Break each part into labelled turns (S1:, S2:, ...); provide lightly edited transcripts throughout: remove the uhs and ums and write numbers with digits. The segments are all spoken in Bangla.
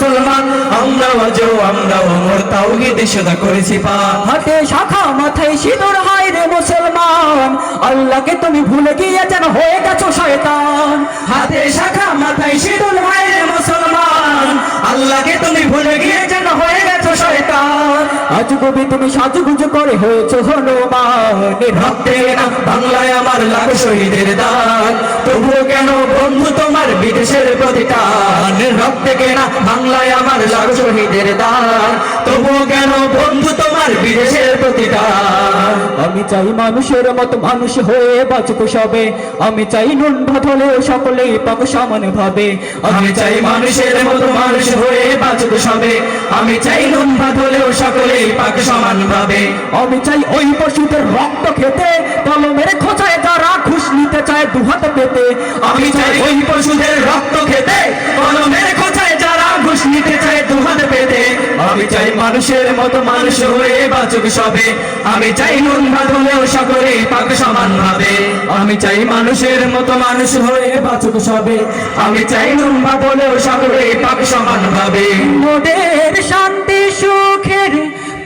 S1: মুসলমান, আমরাও মোর তাওহীদ সদা করেছি পান।
S2: হাতে শাখা মাথায় সিঁদুর হায় রে মুসলমান, আল্লাহকে তুমি ভুলে গিয়ে যেন হয়ে গেছো শয়তান।
S1: হাতে শাখা মাথায় সিঁদুর হায় রে মুসলমান, আল্লাহকে তুমি ভুলে গিয়ে যেন হয়ে গেছো শয়তান।
S2: আজ কবি তুমি সাজুগুজু করে হয়েছো হনুমান,
S1: রক্তে না বাংলায় আমার লাখ শহীদের দান, তবুও কেন বন্ধু তোমার বিদেশের প্রতিটান। রক্তে কেনা বাংলায় আমার লাখ শহীদের দান, তবুও কেন বন্ধু তোমার বিদেশের প্রতিটান।
S2: আমি চাই মানুষের মতো মানুষ হয়ে বাঁচবো সবে, আমি চাই নুন ভাত হলেও সকলেই পাক সমান ভাবে।
S1: আমি চাই মানুষের মতো মানুষ হয়ে বাঁচব সবে, আমি চাই নুন ভাত হলেও সকলেই পাক সমান ভাবে।
S2: আমি চাই ওই পশুদের রক্ত খেতে, কলমের খোঁচায় যারা ঘুষ নিতে চায় দুহাত পেতে।
S1: আমি চাই ওই পশুদের রক্ত খেতে, কলমের খোঁচায় যারা ঘুষ নিতে চায় দুহাত পেতে। আমি চাই মানুষের মতো মানুষ হয়ে বাঁচব সবে, আমি চাই নুন ভাত হলেও সকলেই পাক সমান ভাবে। আমি চাই মানুষের মতো মানুষ হয়ে বাঁচব সবে, আমি চাই নুন ভাত হলেও সকলেই পাক সমান ভাবে।
S2: মোদের শান্তি সুখের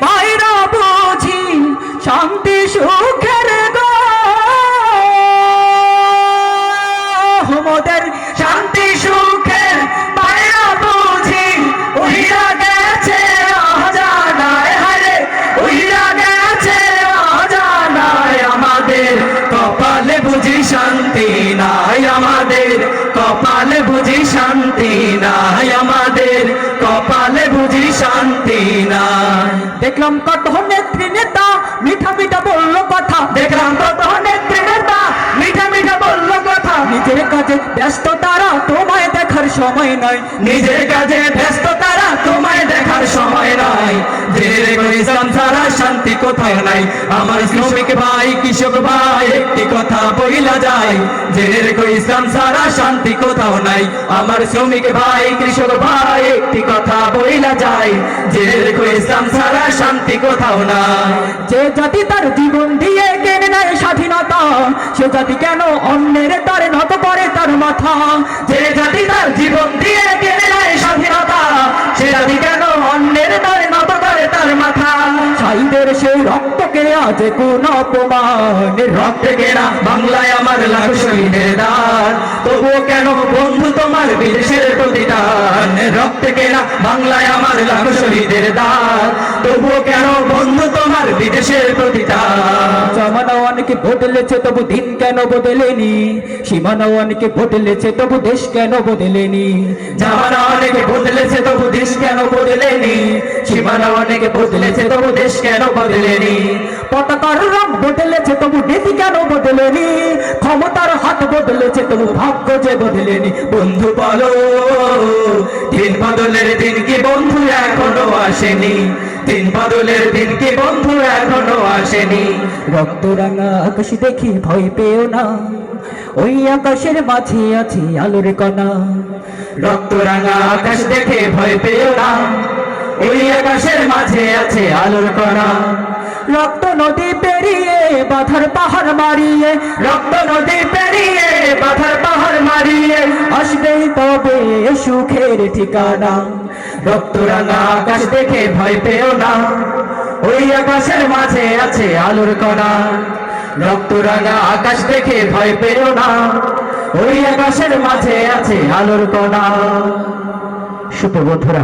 S2: পায়রা বুঝি, শান্তি সুখের গো মোদের
S1: শান্তি সুখের পায়রা বুঝি, উইরা গেছে অজানায় হারে, উইরা গেছে অজানায়। আমাদের কপালে বুঝি শান্তি নাই, আমাদের কপালে বুঝি শান্তি নাই, আমাদের কপালে বুঝি শান্তি নাই।
S2: দেখলাম কত নেত্রী নেতা মিঠা মিঠা বললো কথা,
S1: দেখলাম কত নেত্রী নেতা মিঠা মিঠা বললো কথা,
S2: নিজের কাজে ব্যস্ত তারা তোমায় দেখার সময় নাই।
S1: নিজের কাজে ব্যস্ত তারা তোমায় দেখার সময় নাই। জেনে রেখো ইসলাম ছাড়া শান্তি কোথাও নাই, আমার শ্রমিক ভাই কৃষক ভাই একটি কথা বইলা যায়। জেনে রেখো ইসলাম ছাড়া শান্তি কোথাও নাই, আমার শ্রমিক ভাই কৃষক ভাই একটি কথা বইলা যায়। জেনে রেখো ইসলাম ছাড়া শান্তি কোথাও নাই।
S2: যে জাতি তার জীবন দিয়ে কেড়ে নেয় স্বাধীনতা, সে জাতি কেন অন্যের তারে নত করে তার মাথা।
S1: যে জাতি তার জীবন দিয়ে কেড়ে নেয় স্বাধীনতা, সে জাতি কেন অন্যের তারে নত করে তার মাথা।
S2: শহীদের সেই রক্তকে আজ কোন অপমান,
S1: রক্তে কেনা বাংলায় আমার লাখ শহীদের দান, তবুও কেন বন্ধু তোমার বিদেশের প্রতিদান। রক্তে কেনা বাংলায় আমার লাখ শহীদের দান, তবুও কেন বন্ধু তোমার বিদেশের প্রতিদান।
S2: জামানা অনেকে বদলেছে তবু দিন কেন বদলেনি, সীমানা অনেকে বদলেছে তবু দেশ কেন বদলেনি।
S1: জামানা অনেকে বদলেছে তবু দেশ কেন বদলেনি, সীমানা অনেকে বদলেছে তবু দেশ কেন বদলেনি।
S2: পতাকার রং বদলেছে তবু নীতি কেন বদলেনি, ক্ষমতার হাত বদলেছে তবু ভাগ্য যে বদলেনি।
S1: বন্ধু বলো দিন বদলের দিন কি বন্ধু এখনো আসেনি, দিন বদলের দিন কি বন্ধু এখনো আসেনি।
S2: রক্ত রাঙা আকাশ দেখি ভয় পেও না, ওই আকাশের মাঝে আছে আলোর কণা।
S1: রক্ত রাঙা আকাশ দেখে ভয় পেও না, ওই আকাশের মাঝে আছে আলোর কণা।
S2: রক্ত নদী পেরিয়ে বাধার পাহাড় মারিয়ে,
S1: রক্ত নদী পেরিয়ে বাধার পাহাড় মারিয়ে
S2: আসবেই তবে সুখের ঠিকানা।
S1: রক্ত রাঙা আকাশ দেখে ভয় পেও না, ওই আকাশের মাঝে আছে আলোর কণা। রক্ত রাঙা আকাশ দেখে ভয় পেও না, ওই আকাশের মাঝে আছে আলোর কণা। শুভ বন্ধুরা।